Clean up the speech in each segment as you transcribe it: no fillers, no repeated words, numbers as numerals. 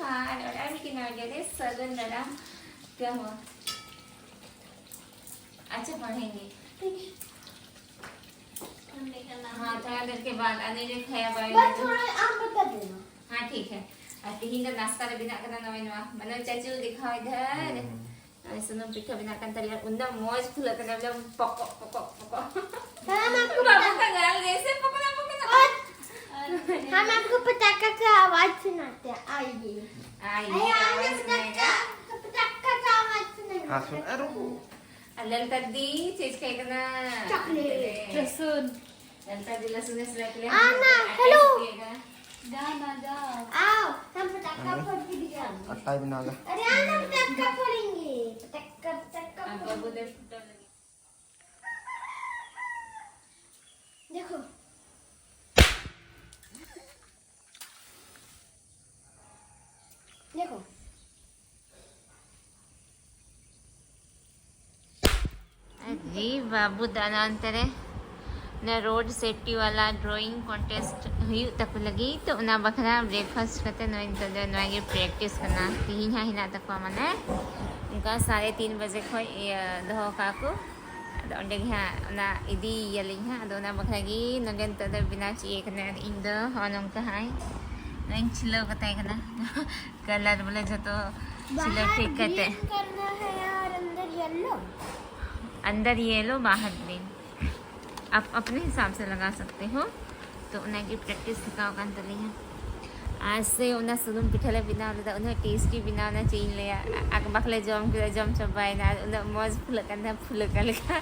Tuhan, orang kinar jadi सगुन दादा क्या हुआ? अच्छा पढ़ेंगे हाँ थोड़ा देर के बाद आने जो खाया बस थोड़ा आप बता देना। हाँ ठीक है तिहिन नाश्ता रे बिना करना नवे नवा मनो चाचू दिखाओ इधर सुनो पिठा बिना कर तले उन्दा मौज फुला करना मतलब पको पको पको हम आपको बाबू का गाल जैसे पकड़ा पकड़ा हम आपको पटाखा का आवाज सुनाते हैं आइए आइए आवाज सुनेगा पटाखा का आवाज सुनेगा हाँ सुन अरे ललता दी चीज खाएगा चॉकलेट लहसुन ललता दी लहसुन से लेके आना, हेलो। जाना जा आओ हम पटाखा फोड़ के दिखाएंगे अट्टा बना ला अरे आना पटाखा फोड़ेंगे पटाखा पटाखा अब बाबू दे फुटो लगी देखो देखो अरे बाबू दाना अंतरे ना रोड सेफ्टी वाला ड्राइंग कॉन्टेस्ट हुई तक लगी तो ना बखरा ब्रेकफास्ट करते नोइन तो नोएगे प्रैक्टिस करना तीन हिना तक माने उनका 3:30 बजे खोई दहो काको अंडे ना इदी यलिंग हा दोना बखरागी नगन तो बिना चाहिए करना इन दो हनों का हाई नोइन चिलो कताई करना कलर बोले जो तो चिलो ठीक करते करना है यार अंदर येलो बाहर ग्रीन आप अपने हिसाब से लगा सकते हो तो उन्हें प्रैक्टिस सिखाओ कान तली है आज से उन्हें सुनम पिठले बिना उन्हें टेस्टी बिना उन्हें चीन ले आग बखले जम चबाई ना उन्हें मौज फुल करना फुल कर लिखा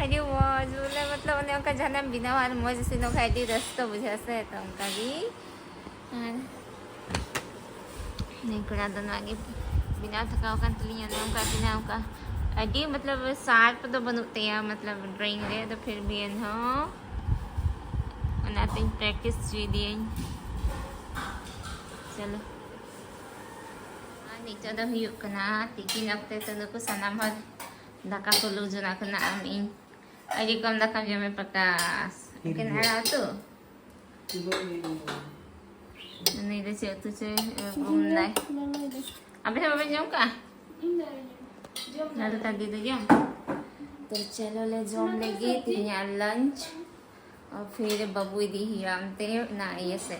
अरे मौज बोले मतलब उन्हें उनका जन्म बिना और मौज से नो खाई रस्तो बुझे से तो उनका भी नहीं कुड़ा दोनों आगे बिना थकाओ कान तली है उनका बिना उनका अडी मतलब सार्प तो बनते हैं मतलब ड्राइंग रे तो फिर भी हो नाथिंग प्रैक्टिस दिए चलो नीचे तो हुई करना तीन अक्ते तो नुको सनाम हर दाका को लूज ना करना आमीन अडी कम दाका जो में प्रकाश लेकिन आया तो नहीं दे से तुझे घूमना है अबे हम जाऊँ का नलता दे दो जम तो चलो ले जम लेगी तीन लंच और फिर बबू दी हिरामते ना ये से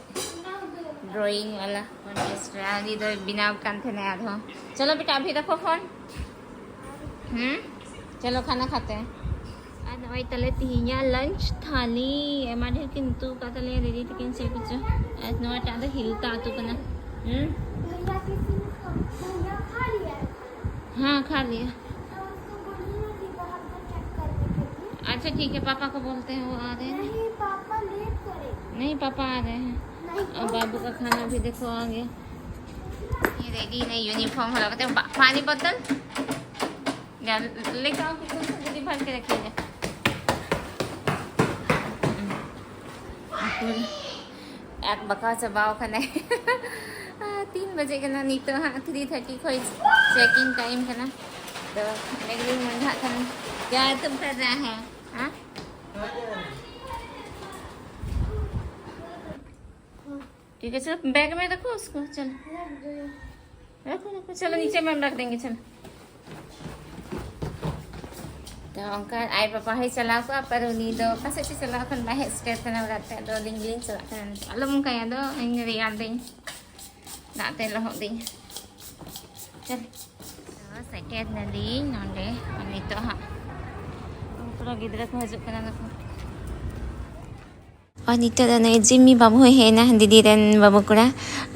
ड्राइंग वाला कॉन्टेस्ट आदि तो बिना कंथे ना याद हो चलो बेटा अभी रखो फोन चलो खाना खाते हैं आज वही तले तीन लंच थाली हमारे किंतु का तले रेडी टिकन से कुछ आज नवा चांद हिलता तू कना हाँ खा लिया अच्छा ठीक है पापा को बोलते हैं वो आ रहे हैं नहीं पापा लेट करें नहीं पापा आ रहे हैं और बाबू का खाना भी देखो आ गया ये रेडी नहीं यूनिफॉर्म हो रहा पानी बोतल लेकर आओ जल्दी भर के रखिएगा एक बका चबाओ खाना 3 बजे का ना नहीं तो हाँ 3:30 कोई चेकिंग टाइम का ना तो लेकिन मन था क्या तुम कर रहा है हाँ ठीक है चलो बैग में रखो उसको चलो रखो रखो चलो नीचे में हम रख देंगे चलो तो अंकल आए पापा है चला को पर उन्हीं दो कैसे चला कर बाहर स्टेट करना रहता है दो लिंग चला कर अलम का याद दो इन रियाद दें नाते लो दें चल सेटेट नदी नोंडे उन्हीं तो हाँ पूरा गिद्र को हजू करना रखो और नित्य दने जिम्मी बाबू है ना दीदी रन बाबू कुड़ा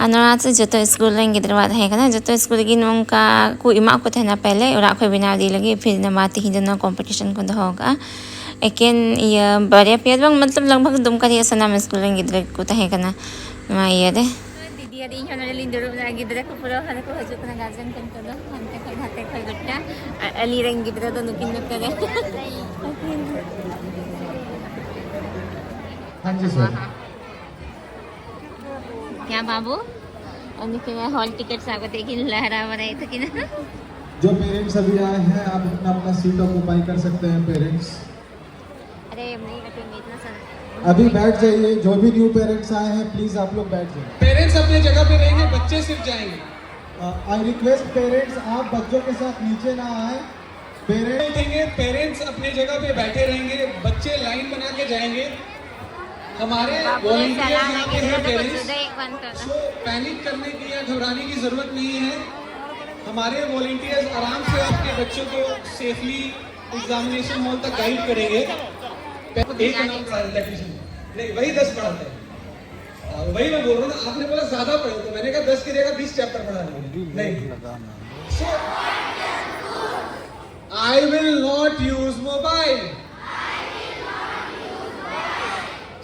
अनोरा से जो तो स्कूल रेंग गिद्र बात है ना जो तो स्कूल की नोंका को इमा को थे ना पहले और आँखों बिना दी लगी फिर न बात ही दोनों कंपटीशन को तो होगा लेकिन ये बड़े पेड़ बंग मतलब लगभग दुम का ये सना में स्कूल रेंग गिद्र को तो है ना मैं ये दे दीदी यार इन हमारे लिए जरूर ना गिद्र को पूरा खाने को हजू करना गाजन कम कर दो खाने को ढाते कोई गुट्टा अली रेंग गिद्र तो नुकिन न करे हाँ जी सर क्या बाबू और निकल हॉल टिकट सागो देखिन लहरा रहे थे कि ना जो पेरेंट्स अभी आए हैं आप अपना अपना सीट ऑक्यूपाई कर सकते हैं पेरेंट्स अरे नहीं रखेंगे इतना सर अभी बैठ जाइए जो भी न्यू पेरेंट्स आए हैं प्लीज आप लोग बैठ जाइए पेरेंट्स अपने जगह पे रहेंगे बच्चे सिर्फ जाएंगे आई रिक्वेस्ट पेरेंट्स, आप बच्चों के साथ नीचे ना आए। पेरेंट्स देंगे, पेरेंट्स अपनी जगह पे बैठे रहेंगे, बच्चे लाइन बना के जाएंगे। हमारे वॉलंटियर्स यहाँ पे हैं पेरेंट्स, सो पैनिक करने की या घबराने की जरूरत नहीं है। हमारे वॉलंटियर्स आराम से आपके बच्चों को सेफली एग्जामिनेशन हॉल तक गाइड करेंगे। एक नाम था इलेक्ट्रिशियन, नहीं वही 10 पढ़ाते हैं। वही मैं बोल रहा हूँ ना, आपने बोला ज्यादा पढ़ो, तो मैंने कहा 10 की जगह 20 चैप्टर पढ़ा नहीं। So I will not use mobile.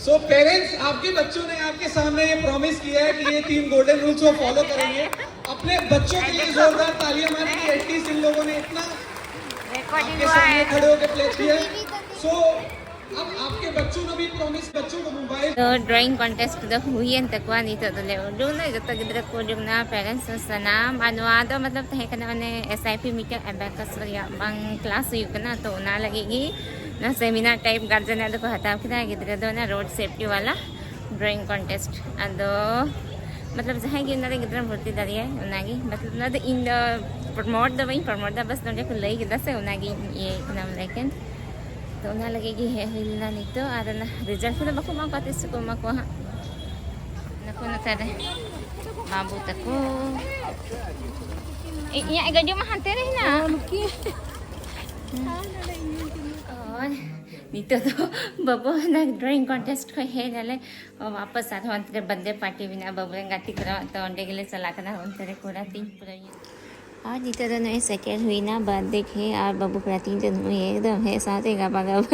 So parents, आपके बच्चों ने आपके सामने ये प्रॉमिस किया है कि ये 3 गोल्डन रूल्स को फॉलो करेंगे। अपने बच्चों के लिए जोरदार तालियां मारेंगे। एटलीस्ट इन लोगों ने इतना आपके सामने खड़े होकर प्लेस किया। सो अब आपके बच्चों ने भी प्रॉमिस, बच्चों को मोबाइल तो ड्राइंग कॉन्टेस्ट द हुई तकवा नहीं तो ले उडू ना जब तक गिद्र को जब ना पेरेंट्स सनाम अनुवाद मतलब तहे कना ने एसआईपी मीटर एबैकस या बंग क्लास हुई कना तो ना लगेगी ना सेमिनार टाइप गार्जन अद को हटाव किदा गिद्र दो ना रोड सेफ्टी वाला ड्राइंग कॉन्टेस्ट अदो मतलब जहाँ की उन्हें गिद्र भर्ती दारिया उनागी मतलब ना तो इन प्रमोट द वही प्रमोट द बस नोटे को लई गिद्र से उनागी ये नाम लेकिन तो ना लगेगी है हिलना नहीं तो आ रहा रिजल्ट तो बको माँ पाते सुको माँ को हाँ नको ना तेरे बाबू तको ये गड्डियों में हाथे रही ना और नहीं तो बबू ना ड्राइंग कॉन्टेस्ट को है नाले और वापस आ रहा तेरे बर्थडे पार्टी भी ना बबू गाती करा तो अंडे के लिए चला कर ना तेरे पूरा और जितना तो नहीं सेकेंड हुई ना बर्थडे है और बबू पूरा 3 दिन हुई एकदम है साथ ही गपा गप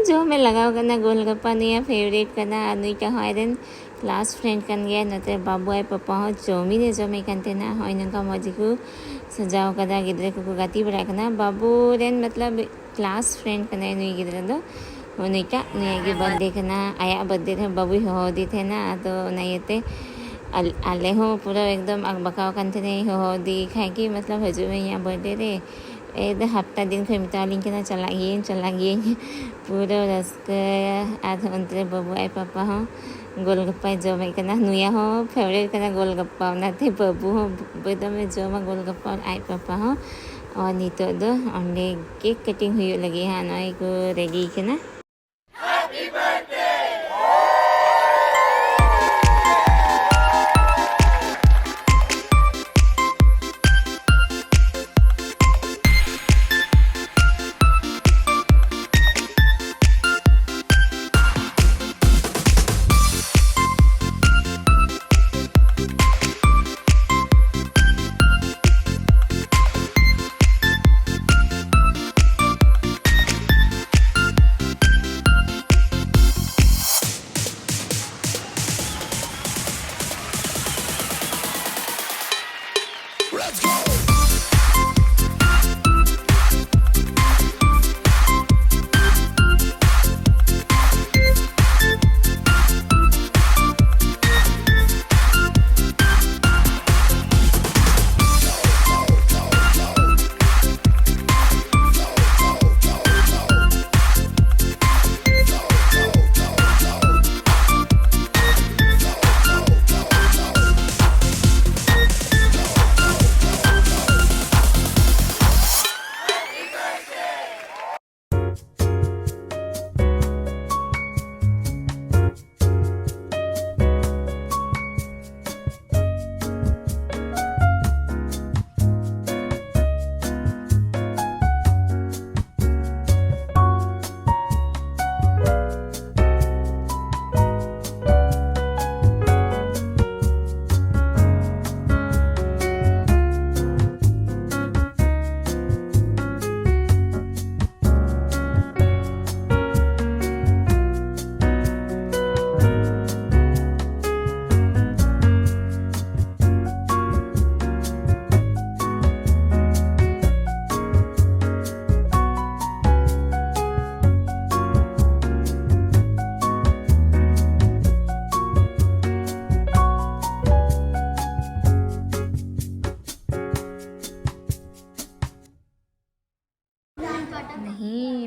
जो मैं लगाओ करना गोलगप्पा नहीं फेवरेट करना नहीं का हो दिन क्लास फ्रेंड कर गया न तो बाबू आए पापा हो चौमी ने जो मैं करते ना हो इनका मौजी को सजाओ करना गिद्रे को गाती बढ़ा करना बाबू रेन मतलब क्लास फ्रेंड करना नहीं गिद्रे दो नहीं का नहीं बर्थडे करना आया बर्थडे थे बाबू हो दी थे ना तो नहीं थे आले हो पूरा एकदम बकाव कंथे नहीं हो दी खाए कि मतलब हजू में यहाँ बर्थडे रे एकदम हफ्ता दिन फिर मिता लिंक ना चला गए पूरा रस आध अंतरे बबू आए पापा हो गोलगप्पा जो मैं करना नुया हो फेवरेट करना गोलगप्पा ना थे बबू हो एकदम जो मैं गोलगप्पा और आए पापा हो और नहीं तो दो अंडे केक कटिंग हुई लगी हाँ ना एक रेडी करना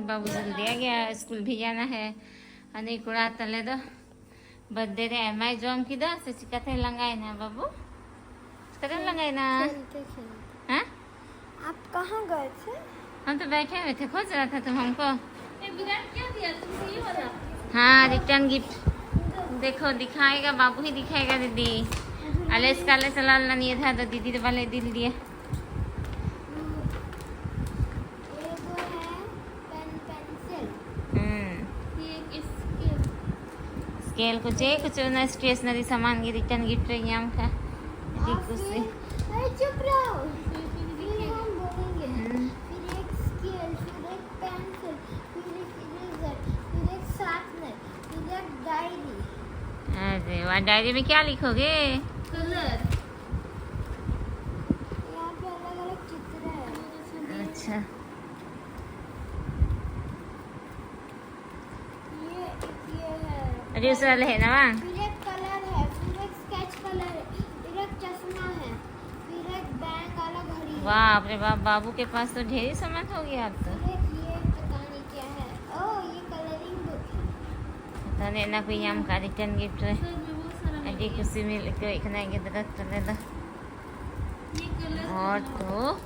बाबू जल्दी आ गया स्कूल भी जाना है अने कुड़ा तले दो बर्थडे रे एम आई जॉम की दो से चिकाते लंगाए ना बाबू तरह लगे ना। खेलते खेलते। हाँ आप कहाँ गए थे? हम तो बैठे हुए थे, खोज रहा था तुम हमको। ये विराट क्या दिया तुमसे, ये वाला? हाँ रिटर्न गिफ्ट देखो, दिखाएगा बाबू ही दिखाएगा दीदी। अलेस काले चला नहीं था तो दीदी वाले दिल दिए। ये तो है पेन पेंसिल। ये एक स्केल। स्केल कुछ ना स्टेशनरी सामान की रिटर्न गिफ्ट एग्जाम का और कुछ से। फिर अरे चुप रहो, फिर हम बोलेंगे। फिर एक स्केल, फिर एक पेंसिल, फिर एक इरेजर, फिर एक शार्पनर, फिर एक डायरी। अरे वाह, डायरी में क्या लिखोगे? कलर। यहाँ पे अलग अलग चित्र है। अच्छा ये है। अरे उस वाले है ना वहाँ? फिर एक कलर है, फिर एक स्केच कलर है, फिर एक चश्मा है, फिर एक बैंक वाला घड़ी है। बाप रे बाप, बाबू के पास तो ढेर सामान हो गया अब तो। फिर एक ये पता नहीं क्या है। ओह ये कलरिंग बुक है। तो ने ना कोई आम का रिटर्न गिफ्ट है। सर में बहुत सारा अरे खुशी मिल के इतना के दरख्त कर देता। ये कलर। और तो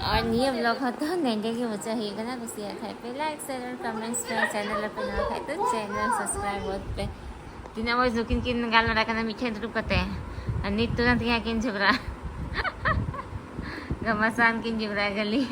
और ये ब्लॉग होता है नेंडे के बच्चा ही करना कुछ यार है पे लाइक शेयर कमेंट्स पे चैनल पे ना खाए तो चैनल सब्सक्राइब होत पे तीना वो जोकिन किन गाल लड़ा करना मीठे तो कहते हैं और नित तुरंत यहाँ किन झगड़ा घमासान किन झगड़ा गली।